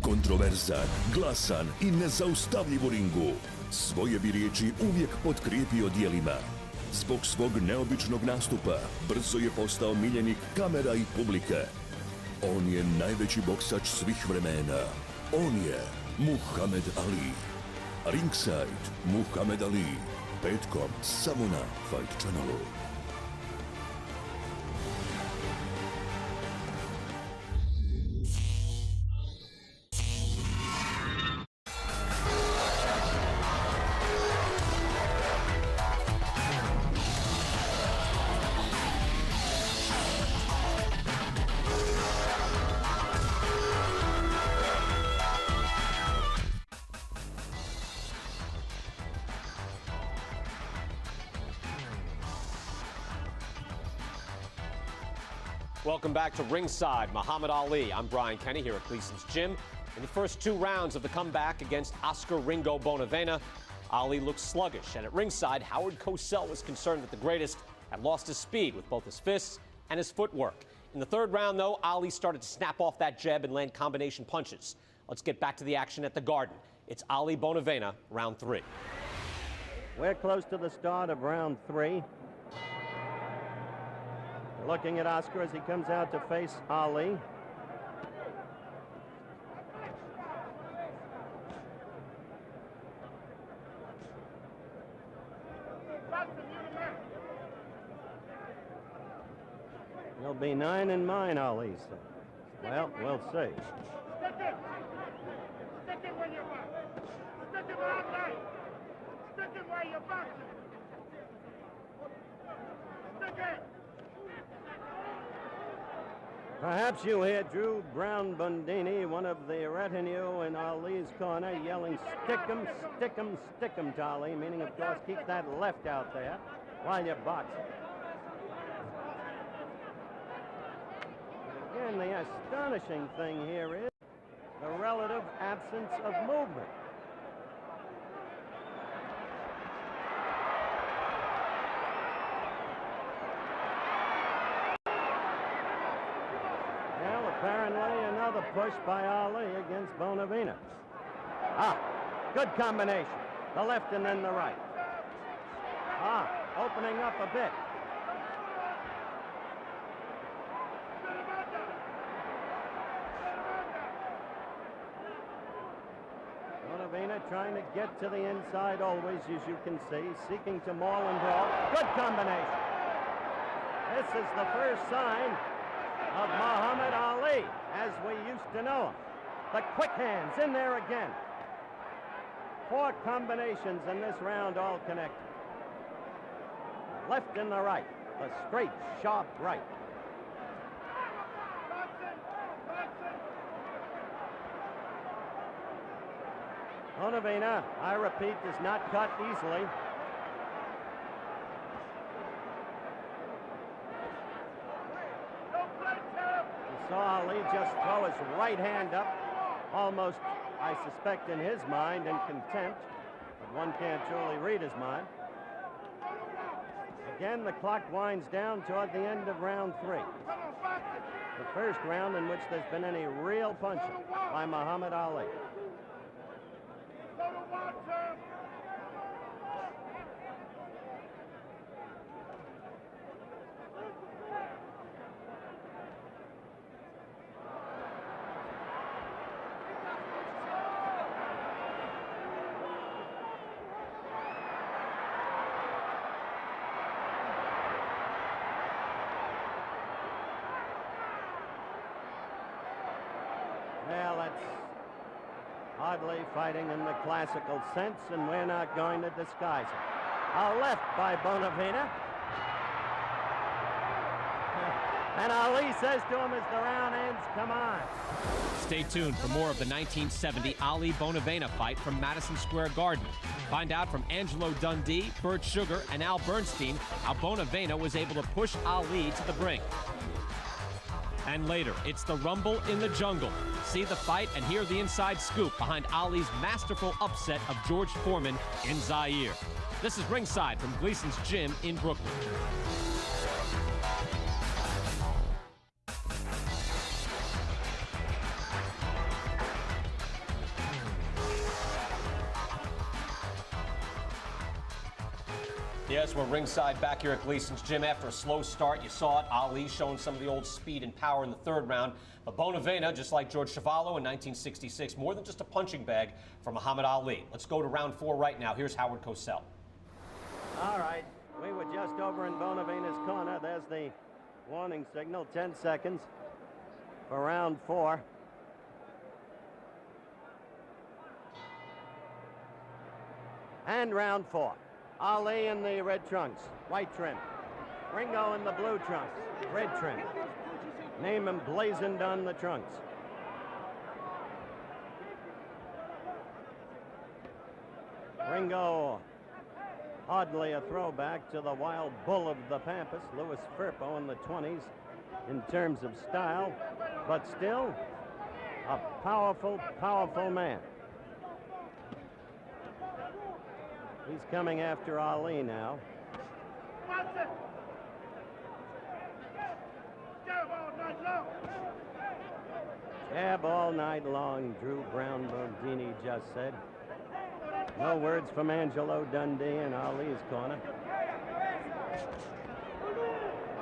Kontroverzan, glasan i nezaustavljiv u ringu. Svoje bi riječi uvijek potkrijepio djelima. Zbog svog neobičnog nastupa brzo je postao miljenik kamera i publike. On je najveći boksač svih vremena. On je Muhammed Ali. Ringside Muhammed Ali. Petkom samo na Fight Channelu. Welcome back to Ringside. Muhammad Ali. I'm Brian Kenny here at Gleason's Gym. In the first two rounds of the comeback against Oscar Ringo Bonavena, Ali looked sluggish. And at ringside, Howard Cosell was concerned that the greatest had lost his speed with both his fists and his footwork. In the third round, though, Ali started to snap off that jab and land combination punches. Let's get back to the action at the Garden. It's Ali Bonavena, round 3. We're close to the start of round 3. Looking at Oscar as he comes out to face Ali. He'll be 9 in mine, Ali said. Well, we'll see. Stick it! Stick it where you're boxing! Stick it where I'm lying! Stick it where you're boxing! Stick it! Perhaps you hear Drew Brown-Bundini, one of the retinue in Ali's corner, yelling, stick him, stick him, stick him to Ali, meaning, of course, keep that left out there while you're boxing. But again, the astonishing thing here is the relative absence of movement. Apparently another push by Ali against Bonavena. Good combination. The left and then the right. Opening up a bit. Bonavena trying to get to the inside always, as you can see, seeking to maul and brawl. Good combination. This is the first sign of Muhammad Ali, as we used to know him. The quick hands in there again. 4 combinations in this round, all connected. Left and the right. The straight, sharp right. Bonavena, I repeat, does not cut easily. Saw Ali just throw his right hand up, almost, I suspect, in his mind, in contempt, but one can't truly read his mind. Again, the clock winds down toward the end of round 3. The first round in which there's been any real punching by Muhammad Ali. Well, that's hardly fighting in the classical sense, and we're not going to disguise it. A left by Bonavena. And Ali says to him as the round ends, come on. Stay tuned for more of the 1970 Ali Bonavena fight from Madison Square Garden. Find out from Angelo Dundee, Bert Sugar, and Al Bernstein how Bonavena was able to push Ali to the brink. And later, it's the Rumble in the Jungle. See the fight and hear the inside scoop behind Ali's masterful upset of George Foreman in Zaire. This is Ringside from Gleason's Gym in Brooklyn. Yes, we're ringside back here at Gleason's Gym. After a slow start, you saw it. Ali showing some of the old speed and power in the third round. But Bonavena, just like George Chuvalo in 1966, more than just a punching bag for Muhammad Ali. Let's go to round 4 right now. Here's Howard Cosell. All right, we were just over in Bonavena's corner. There's the warning signal, 10 seconds for round 4. And round 4. Ali in the red trunks, white trim. Ringo in the blue trunks, red trim. Name emblazoned on the trunks. Ringo, hardly a throwback to the wild bull of the Pampas, Louis Firpo in the 20s in terms of style, but still a powerful, powerful man. He's coming after Ali now. Jab all night long, Drew Brown Bondini just said. No words from Angelo Dundee in Ali's corner.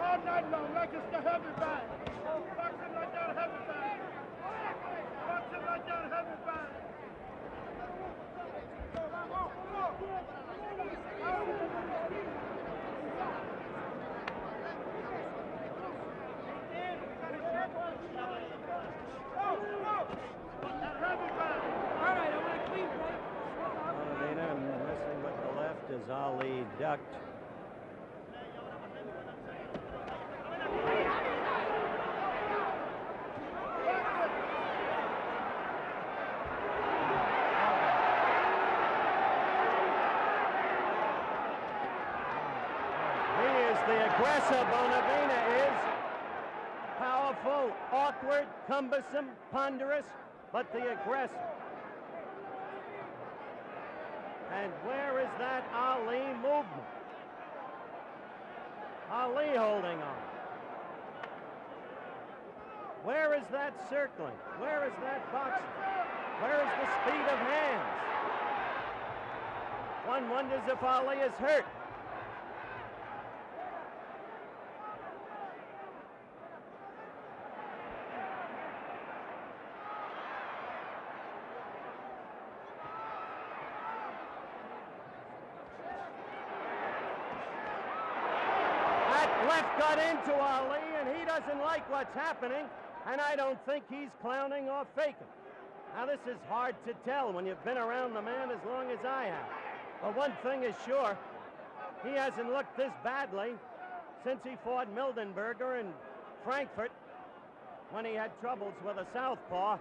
All night long, like it's the heavy bag. Boxing like that heavy bag. Boxing like that heavy bag. Bonavena messing with the left as Ali ducked. Aggressor Bonavena is powerful, awkward, cumbersome, ponderous, but the aggressor. And where is that Ali movement? Ali holding on. Where is that circling? Where is that boxing? Where is the speed of hands? One wonders if Ali is hurt. Left got into Ali, and he doesn't like what's happening, and I don't think he's clowning or faking. Now, this is hard to tell when you've been around the man as long as I have. But one thing is sure, he hasn't looked this badly since he fought Mildenberger in Frankfurt when he had troubles with a southpaw.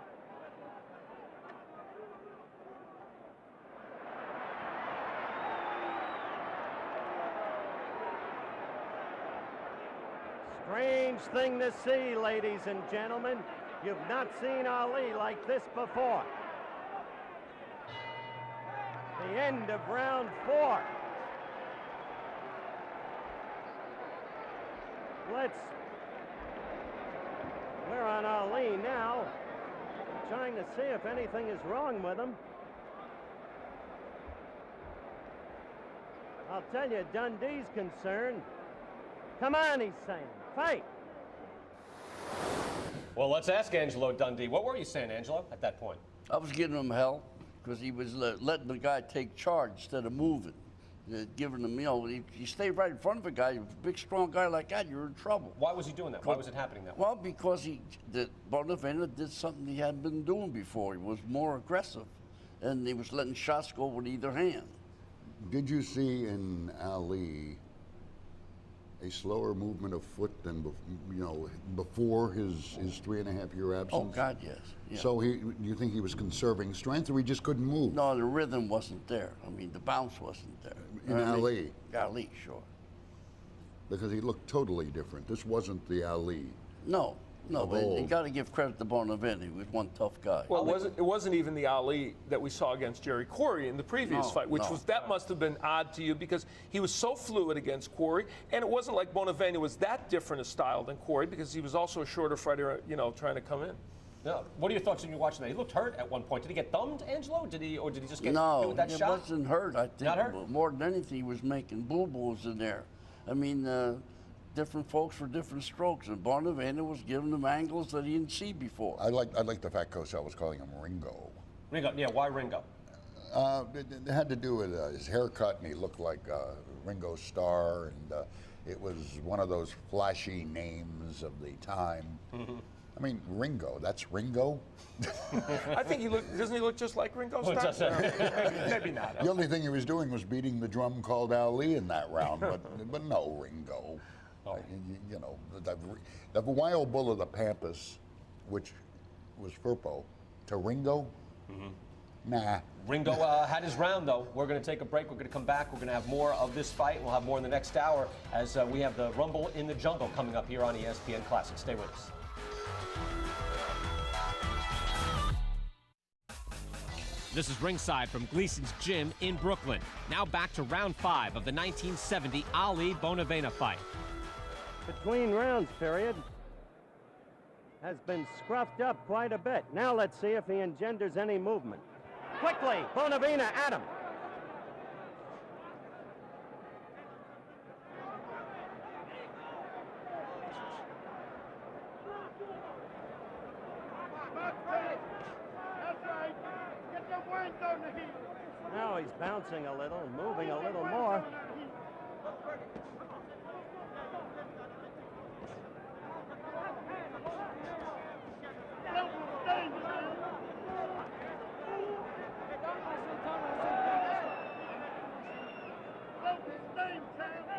Strange thing to see, ladies and gentlemen. You've not seen Ali like this before. The end of round 4. We're on Ali now, trying to see if anything is wrong with him. I'll tell you, Dundee's concerned. Come on, he's saying. Fight. Well, let's ask Angelo Dundee. What were you saying, Angelo, at that point? I was giving him hell because he was letting the guy take charge instead of moving. Giving him, you know, you stay right in front of a guy, a big, strong guy like that, you're in trouble. Why was he doing that? Why was it happening that way? Well, because Bonavena did something he hadn't been doing before. He was more aggressive, and he was letting shots go with either hand. Did you see in Ali a slower movement of foot than before his 3.5-year absence? Oh God, yes. Yeah. So do you think he was conserving strength, or he just couldn't move? No, the rhythm wasn't there. I mean, the bounce wasn't there. In Ali? Ali, sure. Because he looked totally different. This wasn't the Ali. No, but you got to give credit to Bonavena. He was one tough guy. Well, it wasn't even the Ali that we saw against Jerry Quarry in the previous fight, which that must have been odd to you because he was so fluid against Quarry, and it wasn't like Bonavena was that different a style than Quarry because he was also a shorter fighter, trying to come in. No. What are your thoughts when you're watching that? He looked hurt at one point. Did he get thumbed, Angelo? Did he just get hit No, with that he shot? wasn't hurt. I think Not hurt? more than anything, he was making boo-boos in there. I mean, different folks for different strokes, and Bonavena was giving them angles that he didn't see before. I like the fact Cosell was calling him Ringo. Ringo, yeah, why Ringo? It had to do with his haircut, and he looked like Ringo Starr, and it was one of those flashy names of the time. Mm-hmm. I mean, Ringo, that's Ringo? I think doesn't he look just like Ringo Starr? Maybe not. The only thing he was doing was beating the drum called Ali in that round, but no Ringo. Oh. You know, the Wild Bull of the Pampas, which was Firpo, to Ringo, nah. Ringo had his round, though. We're going to take a break. We're going to come back. We're going to have more of this fight. We'll have more in the next hour as we have the Rumble in the Jungle coming up here on ESPN Classic. Stay with us. This is Ringside from Gleason's Gym in Brooklyn. Now back to round 5 of the 1970 Ali Bonavena fight. Between rounds period has been scruffed up quite a bit. Now let's see if he engenders any movement. Quickly, Bonavena at him. Now he's bouncing a little, moving a little more.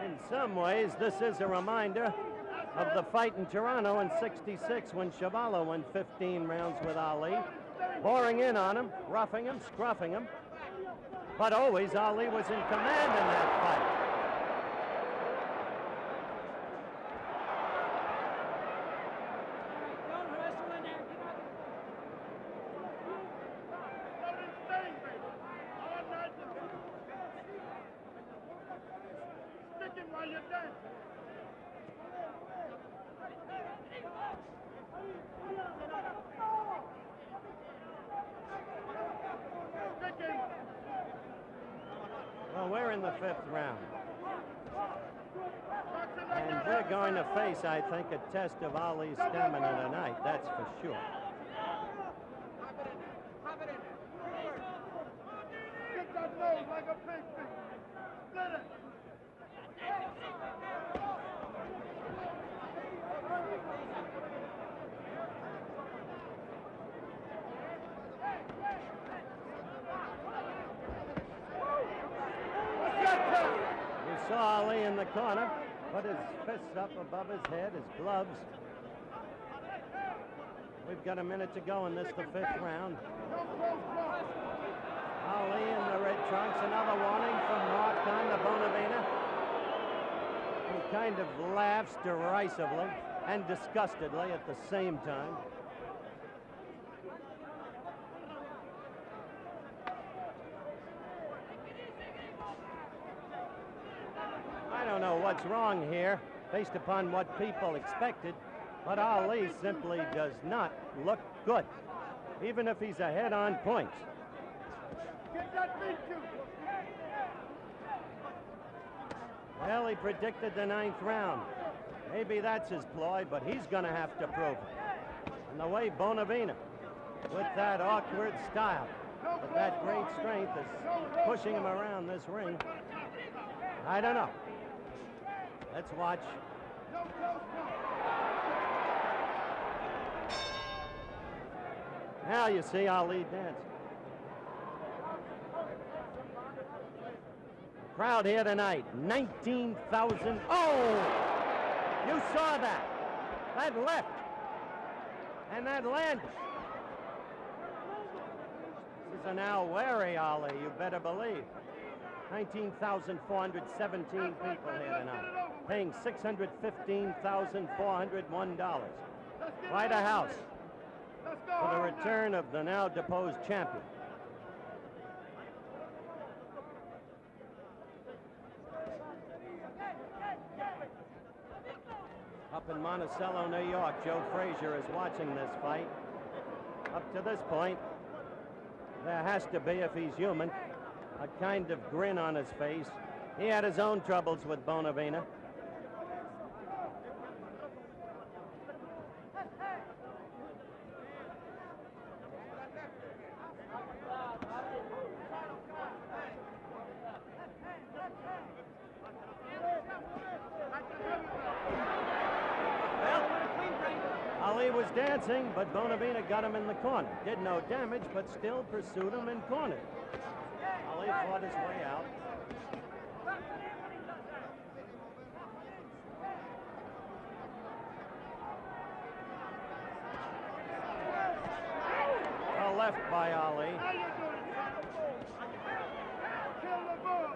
In some ways, this is a reminder of the fight in Toronto in '66 when Chuvalo went 15 rounds with Ali, boring in on him, roughing him, scruffing him. But always Ali was in command in that fight. Well, we're in the 5th round. And we're going to face, I think, a test of Ali's stamina tonight, that's for sure. Get that nose like a pig. Split it. We saw Ali in the corner, put his fists up above his head, his gloves. We've got a minute to go in this, the 5th round. Ali in the red trunks, another warning from Martin to Bonavena, who kind of laughs derisively and disgustedly at the same time. I don't know what's wrong here, based upon what people expected, but Ali simply does not look good, even if he's ahead on points. Get that beat you. Well, he predicted the 9th round. Maybe that's his ploy, but he's going to have to prove it. And the way Bonavena, with that awkward style, with that great strength, is pushing him around this ring, I don't know. Let's watch. Now you see Ali dance. Crowd here tonight, 19,000. Oh! You saw that. That left. And that landed. This is a now wary Ali, you better believe. 19,417 people here tonight, paying $615,401. Quite a house for the return of the now deposed champion. Up in Monticello, New York, Joe Frazier is watching this fight. Up to this point, there has to be, if he's human, a kind of grin on his face. He had his own troubles with Bonavena. Ali was dancing, but Bonavena got him in the corner. Did no damage, but still pursued him and cornered. Ali fought his way out. A left by Ali. Kill the ball.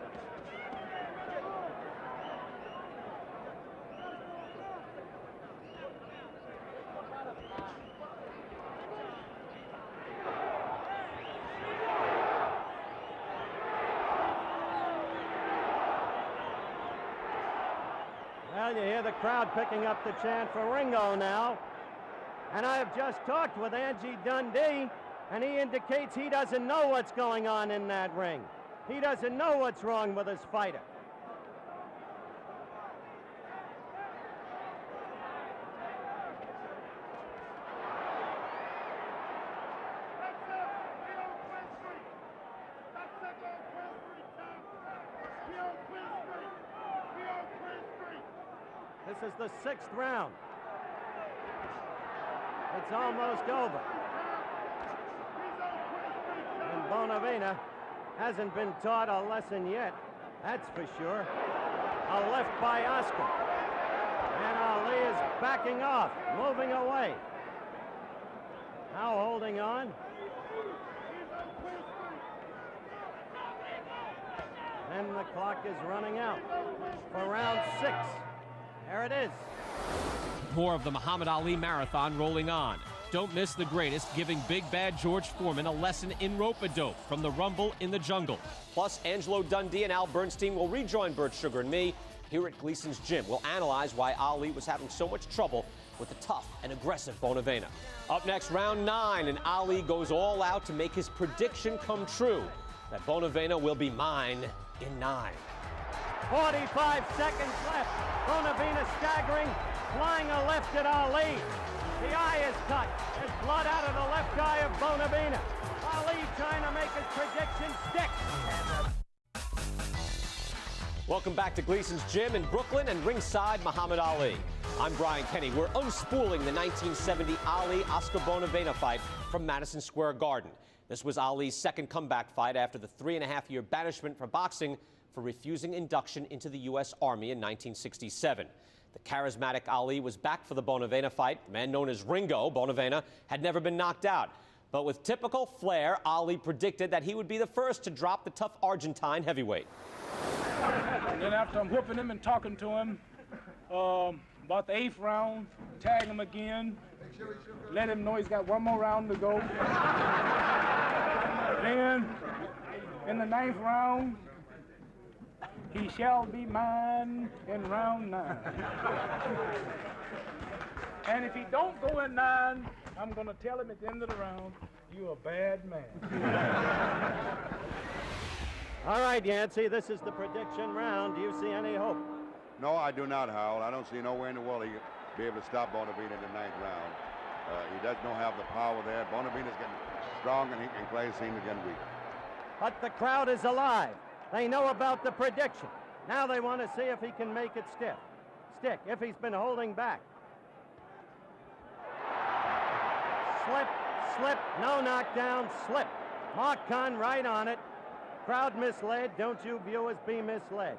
Well, you hear the crowd picking up the chant for Ringo now. And I have just talked with Angie Dundee, and he indicates he doesn't know what's going on in that ring. He doesn't know what's wrong with his fighter. This is the 6th round. It's almost over. And Bonavena hasn't been taught a lesson yet, that's for sure. A left by Oscar. And Ali is backing off, moving away. Now holding on. And the clock is running out for round 6. There it is. More of the Muhammad Ali marathon rolling on. Don't miss the greatest, giving Big Bad George Foreman a lesson in rope-a-dope from the Rumble in the Jungle. Plus, Angelo Dundee and Al Bernstein will rejoin Bert Sugar and me here at Gleason's gym. We'll analyze why Ali was having so much trouble with the tough and aggressive Bonavena. Up next, round 9, and Ali goes all out to make his prediction come true, that Bonavena will be mine in 9. 45 seconds left. Bonavena staggering, flying a left at Ali. The eye is cut. There's blood out of the left eye of Bonavena. Ali trying to make his prediction stick. Welcome back to Gleason's gym in Brooklyn and ringside Muhammad Ali. I'm Brian Kenny. We're unspooling the 1970 Ali-Oscar Bonavena fight from Madison Square Garden. This was Ali's second comeback fight after the 3.5-year banishment for boxing for refusing induction into the U.S. Army in 1967. The charismatic Ali was back for the Bonavena fight. The man known as Ringo, Bonavena, had never been knocked out. But with typical flair, Ali predicted that he would be the first to drop the tough Argentine heavyweight. And then after I'm whooping him and talking to him, about the 8th round, tag him again, let him know he's got one more round to go. Then, in the 9th round, he shall be mine in round 9. And if he don't go in 9, I'm going to tell him at the end of the round, you're a bad man. All right, Yancey, this is the prediction round. Do you see any hope? No, I do not, Howell. I don't see nowhere in the world he'll be able to stop Bonavena in the 9th round. He does not have the power there. Bonavena's getting strong, and Clay seems to get weak. But the crowd is alive. They know about the prediction. Now they want to see if he can make it stick, if he's been holding back. Slip, no knockdown, slip. Mark Kahn right on it. Crowd misled. Don't you viewers be misled.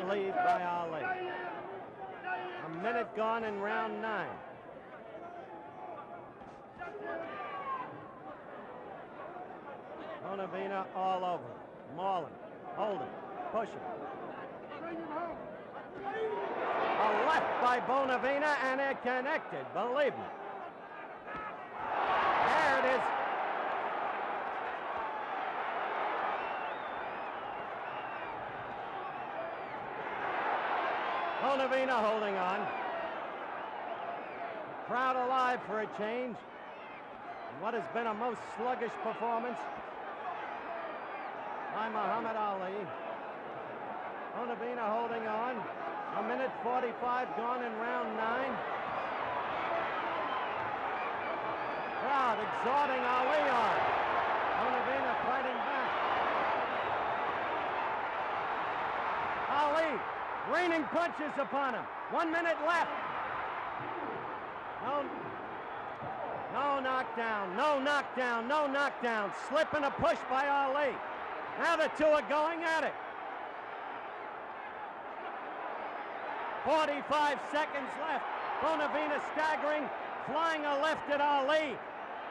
lead by Ali. A minute gone in round 9. Bonavena all over. Mauling, holding, pushing. A left by Bonavena, and it connected, believe me. There it is. Bonavena holding on. Crowd alive for a change. In what has been a most sluggish performance by Muhammad Ali. Bonavena holding on. A minute 45 gone in round 9. Crowd exhorting Ali on. Bonavena fighting back. Ali raining punches upon him. 1 minute left. No knockdown, no knockdown, no knockdown. Slip and a push by Ali. Now the two are going at it. 45 seconds left. Bonavena staggering, flying a left at Ali.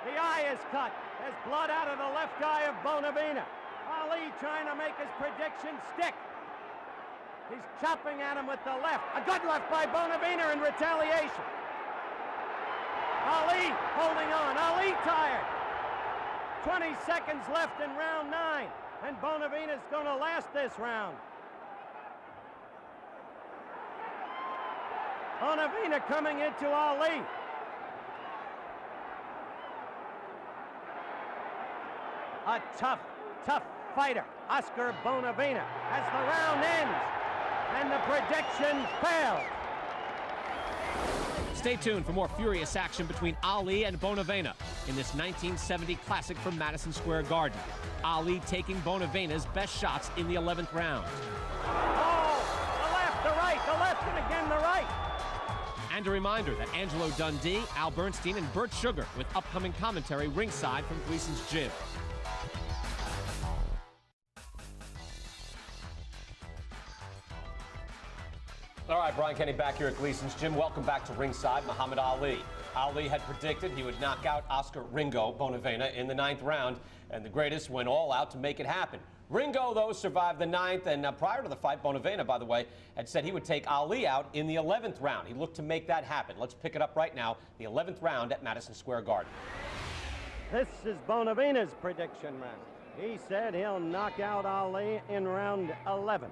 The eye is cut. There's blood out of the left eye of Bonavena. Ali trying to make his prediction stick. He's chopping at him with the left. A good left by Bonavena in retaliation. Ali holding on. Ali tired. 20 seconds left in round 9. And Bonavena's going to last this round. Bonavena coming into Ali. A tough fighter, Oscar Bonavena, as the round ends. And the prediction failed. Stay tuned for more furious action between Ali and Bonavena in this 1970 classic from Madison Square Garden. Ali taking Bonavena's best shots in the 11th round. Oh, the left, the right, the left, and again the right. And a reminder that Angelo Dundee, Al Bernstein, and Bert Sugar with upcoming commentary ringside from Gleason's Gym. All right, Brian Kenny back here at Gleason's Gym. Welcome back to ringside. Muhammad Ali. Ali had predicted he would knock out Oscar Ringo Bonavena in the 9th round, and the greatest went all out to make it happen. Ringo, though, survived the 9th, and prior to the fight, Bonavena, by the way, had said he would take Ali out in the 11th round. He looked to make that happen. Let's pick it up right now, the 11th round at Madison Square Garden. This is Bonavena's prediction round. He said he'll knock out Ali in round 11.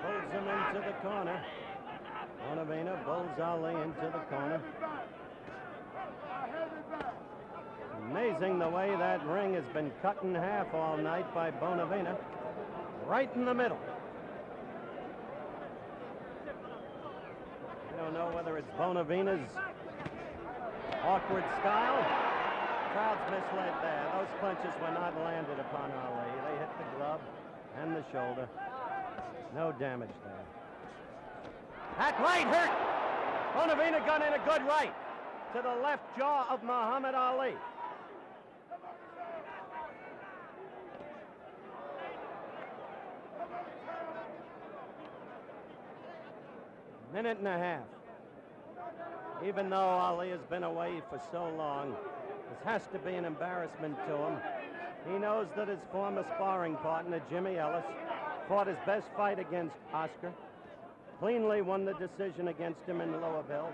Pulls him into the corner. Bonavena pulls Ali into the corner. Amazing the way that ring has been cut in half all night by Bonavena. Right in the middle. I don't know whether it's Bonavena's awkward style. Crowd's misled there. Those punches were not landed upon Ali. They hit the glove and the shoulder. No damage there. That right hurt. Bonavena got in a good right to the left jaw of Muhammad Ali. Minute and a half. Even though Ali has been away for so long, this has to be an embarrassment to him. He knows that his former sparring partner, Jimmy Ellis, fought his best fight against Oscar, cleanly won the decision against him in Louisville,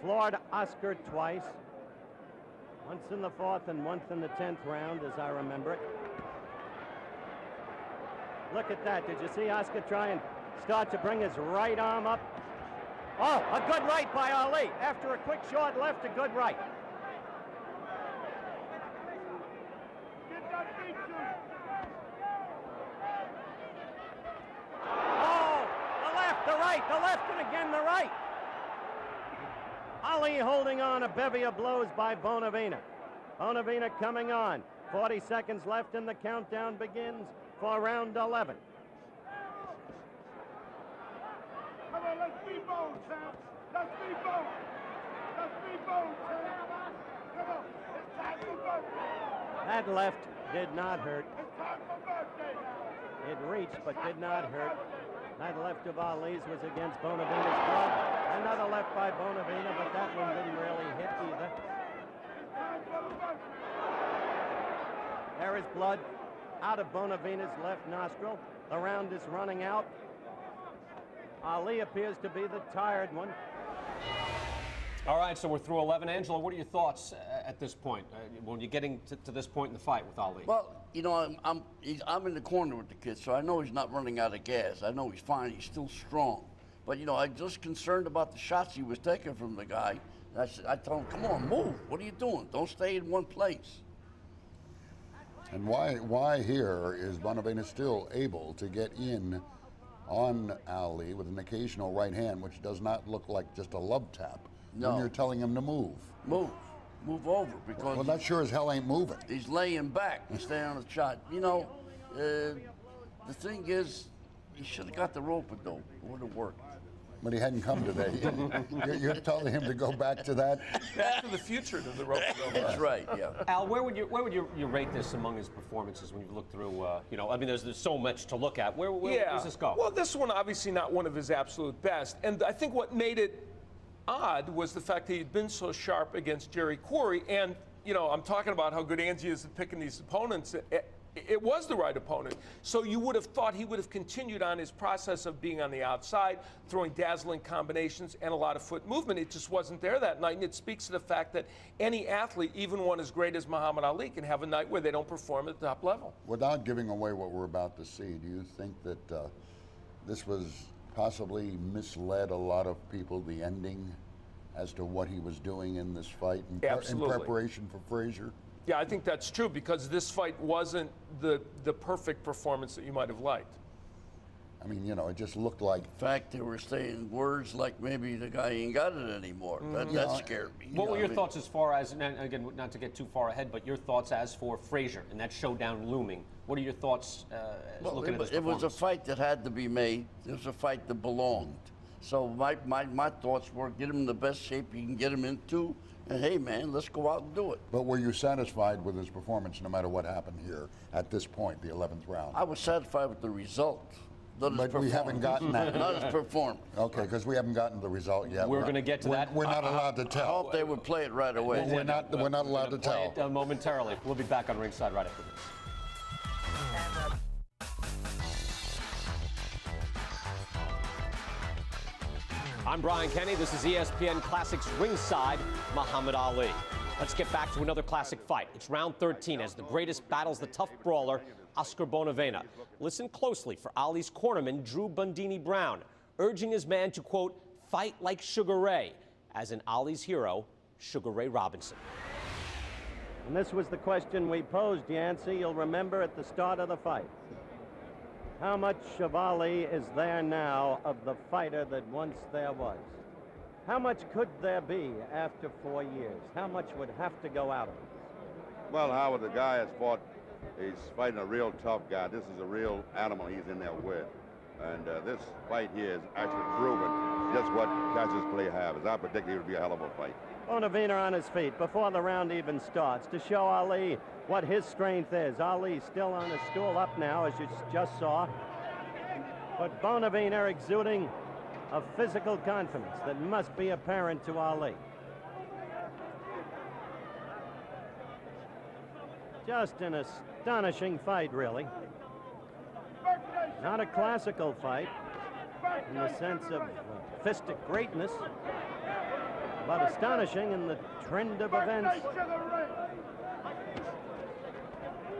floored Oscar twice, once in the 4th and once in the 10th round, as I remember it. Look at that. Did you see Oscar try and start to bring his right arm up? Oh, a good right by Ali. After a quick short left, a good right. right, the left, and again the right. Ali holding on, a bevy of blows by Bonavena. Bonavena coming on. 40 seconds left and the countdown begins for round 11. Come on, let's be bold, champ. Let's be bold. Let's be bold, champ. Come on, it's time for birthday. That left did not hurt. It's time for birthday now. It reached but did not hurt. That left of Ali's was against Bonavena's glove. Another left by Bonavena, but that one didn't really hit either. It's time for the birthday. There is blood out of Bonavena's left nostril. The round is running out. Ali appears to be the tired one. All right, so we're through 11. Angelo, what are your thoughts at this point, when you're getting to this point in the fight with Ali? Well, you know, I'm in the corner with the kid, so I know he's not running out of gas. I know he's fine. He's still strong. But, you know, I'm just concerned about the shots he was taking from the guy. I told him, come on, move. What are you doing? Don't stay in one place. And why here is Bonavena still able to get in on Ali with an occasional right hand, which does not look like just a love tap, when you're telling him to move? Move over, because well, that sure as hell ain't moving. He's laying back and staying on the shot. You know, the thing is, he should have got the rope, though. It would have worked. But he hadn't come today. You're telling him to go back to that? Back to the future to the rope. That's right, yeah. Al, where would you rate this among his performances when you look through, you know, I mean, there's so much to look at. Where does this go? Well, this one obviously not one of his absolute best. And I think what made it odd was the fact that he'd been so sharp against Jerry Quarry. And, you know, I'm talking about how good Angie is at picking these opponents. It was the right opponent. So you would have thought he would have continued on his process of being on the outside, throwing dazzling combinations and a lot of foot movement. It just wasn't there that night. And it speaks to the fact that any athlete, even one as great as Muhammad Ali, can have a night where they don't perform at the top level. Without giving away what we're about to see, do you think that this was possibly misled a lot of people, the ending, as to what he was doing in this fight in preparation for Frazier? Yeah, I think that's true, because this fight wasn't the perfect performance that you might have liked. I mean, you know, it just looked like... In fact, they were saying words like maybe the guy ain't got it anymore. That scared me. What were your thoughts as far as, and again, not to get too far ahead, but your thoughts as for Frazier and that showdown looming? What are your thoughts looking at this performance? It was a fight that had to be made. It was a fight that belonged. So my thoughts were, get him in the best shape you can get him into, and hey, man, let's go out and do it. But were you satisfied with his performance no matter what happened here at this point, the 11th round? I was satisfied with the result. But we haven't gotten that. Not his performance. Okay, because we haven't gotten the result yet. We're going to get to that. We're not allowed to tell. I hope they would play it right away. We're not allowed to tell. Play it momentarily. We'll be back on Ringside right after this. I'm Brian Kenny. This is ESPN Classics Ringside, Muhammad Ali. Let's get back to another classic fight. It's round 13 as the greatest battles the tough brawler, Oscar Bonavena. Listen closely for Ali's cornerman, Drew Bundini Brown, urging his man to, quote, fight like Sugar Ray, as in Ali's hero, Sugar Ray Robinson. And this was the question we posed, Yancey, you'll remember at the start of the fight. How much of Ali is there now of the fighter that once there was? How much could there be after 4 years? How much would have to go out of him? Well, Howard, the guy has fought, he's fighting a real tough guy. This is a real animal he's in there with. And this fight here is actually proven just what Cassius Clay has. As I predicted, it would be a hell of a fight. Bonavena on his feet before the round even starts to show Ali what his strength is. Ali still on a stool up now, as you just saw. But Bonavena exuding a physical confidence that must be apparent to Ali. Just an astonishing fight, really. Not a classical fight in the sense of fistic greatness, but astonishing in the trend of events.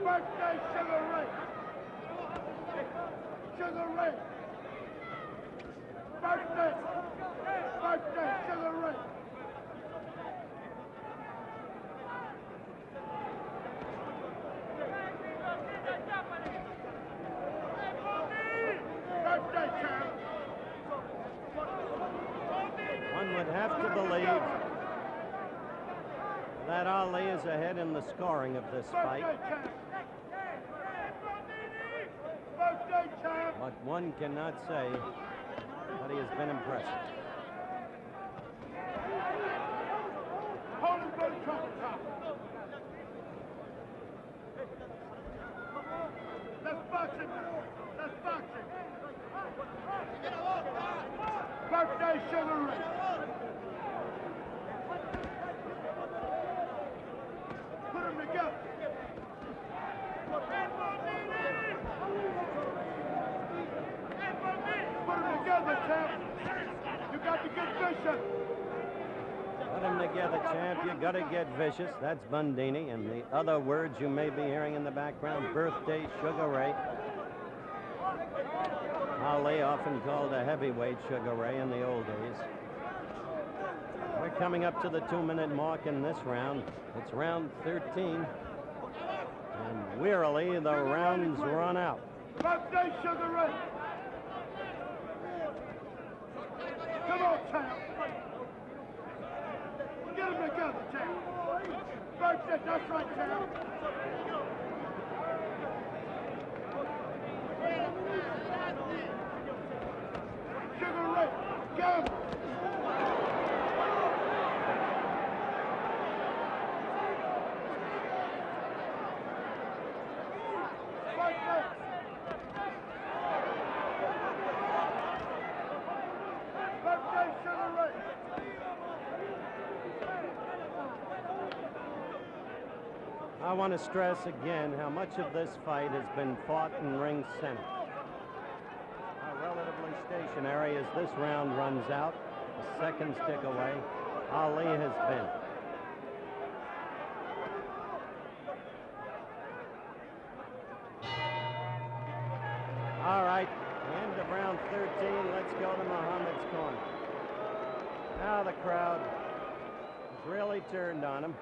Birthday, Sugar Ray! Sugar Ray! Birthday! Birthday, Sugar Ray! Birthday, champ! believe that Ali is ahead in the scoring of this fight. But one cannot say that he has been impressive. Let's box it. Let's box it. Birthday Sugar Ray. Put them together. Put them together, champ. You got to get vicious. Put them together, champ. You got to get vicious. That's Bundini. And the other words you may be hearing in the background, Birthday Sugar Ray. Ali, often called a heavyweight Sugar Ray in the old days. We're coming up to the 2-minute mark in this round. It's round 13. And wearily, the rounds run out. Birthday Sugar Ray. Come on, champ. Get them together, champ. Birthday, that's right, champ. Sugar Ray, get him. I want to stress again how much of this fight has been fought in ring center. Relatively stationary as this round runs out, a second stick away, Ali has been. All right, end of round 13. Let's go to Muhammad's corner. Now the crowd has really turned on him.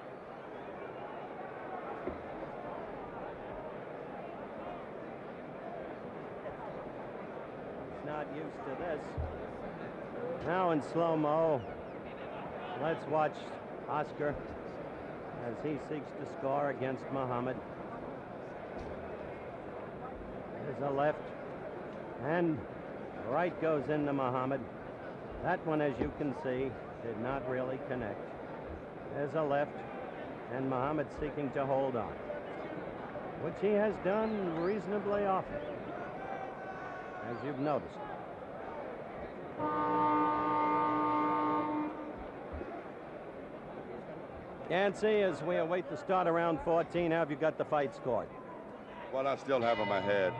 Not used to this. Now in slow-mo, let's watch Oscar as he seeks to score against Muhammad. There's a left, and right goes into Muhammad. That one, as you can see, did not really connect. There's a left, and Muhammad seeking to hold on, which he has done reasonably often, as you've noticed. Yancey, as we await the start of round 14, how have you got the fight scored? Well, I still have him ahead.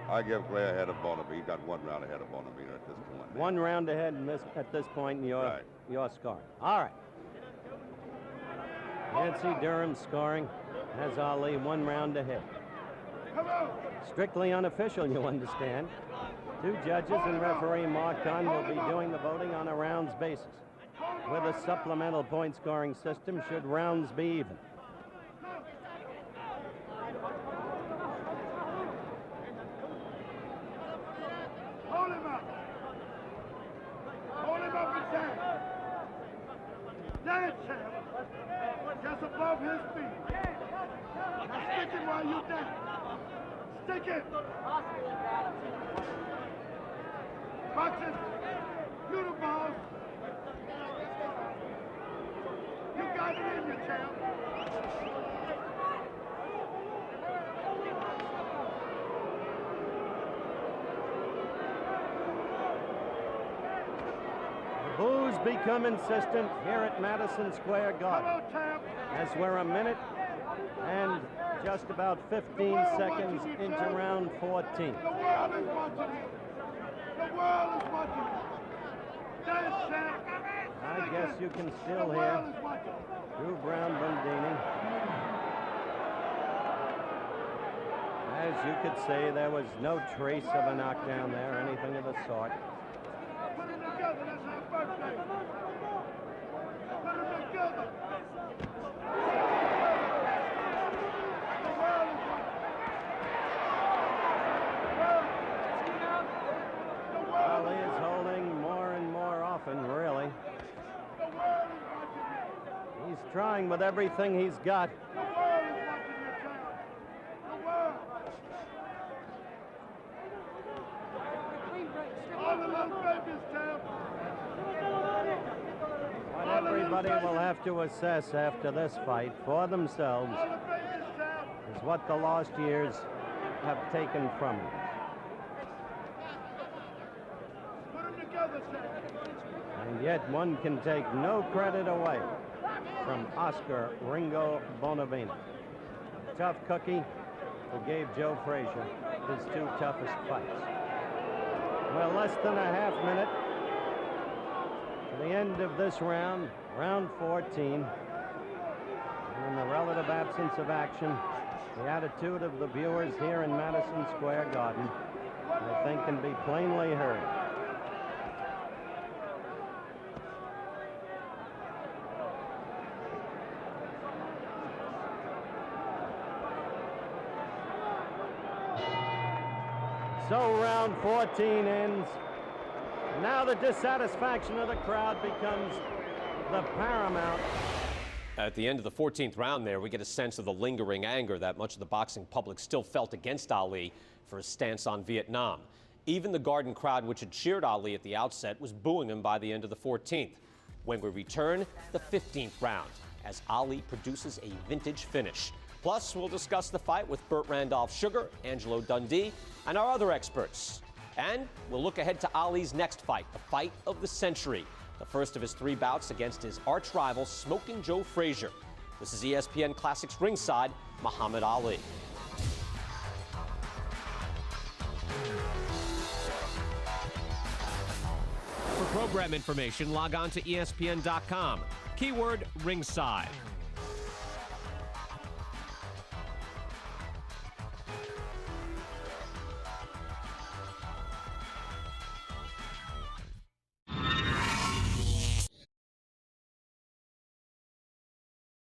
I give Clay ahead of Bonavina. He got 1 round ahead of Bonavina at this point. 1 round ahead at this point in your score. All right. Yancey Durham scoring has Ali 1 round ahead. Strictly unofficial, you understand. 2 judges and referee Mark Kahn will be doing the voting on a rounds basis. With a supplemental point scoring system, should rounds be even. Hold him up. Hold him up and down. Down, champ. Just above his feet. Now stick him while you down. Stick it. Box it. You the boss. You got it in you, champ. The boos become insistent here at Madison Square Garden, as we're a minute and just about 15 seconds into round 14. The world is watching you. The world is watching you. Dance, champ. I guess you can still hear Drew Brown Bundini. As you could see, there was no trace of a knockdown there, anything of the sort. Put them together, that's our birthday. Put them together. The world is watching. Ali is holding more and more often, really. The world trying with everything he's got. The world is watching you, champ. The world. All the little babies, champ. What everybody will have to assess after this fight for themselves All the babies, champ. is what the lost years have taken from him. Put them together, champ. And yet one can take no credit away from Oscar Ringo Bonavena. Tough cookie who gave Joe Frazier his 2 toughest fights. Well, less than a half minute to the end of this round, round 14. And in the relative absence of action, the attitude of the viewers here in Madison Square Garden, I think, can be plainly heard. So round 14 ends. Now the dissatisfaction of the crowd becomes the paramount. At the end of the 14th round there, we get a sense of the lingering anger that much of the boxing public still felt against Ali for his stance on Vietnam. Even the Garden crowd, which had cheered Ali at the outset, was booing him by the end of the 14th. When we return, the 15th round, as Ali produces a vintage finish. Plus, we'll discuss the fight with Burt Randolph Sugar, Angelo Dundee, and our other experts. And we'll look ahead to Ali's next fight, the fight of the century. The first of his 3 bouts against his arch rival, Smoking Joe Frazier. This is ESPN Classics Ringside, Muhammad Ali. For program information, log on to ESPN.com. Keyword Ringside.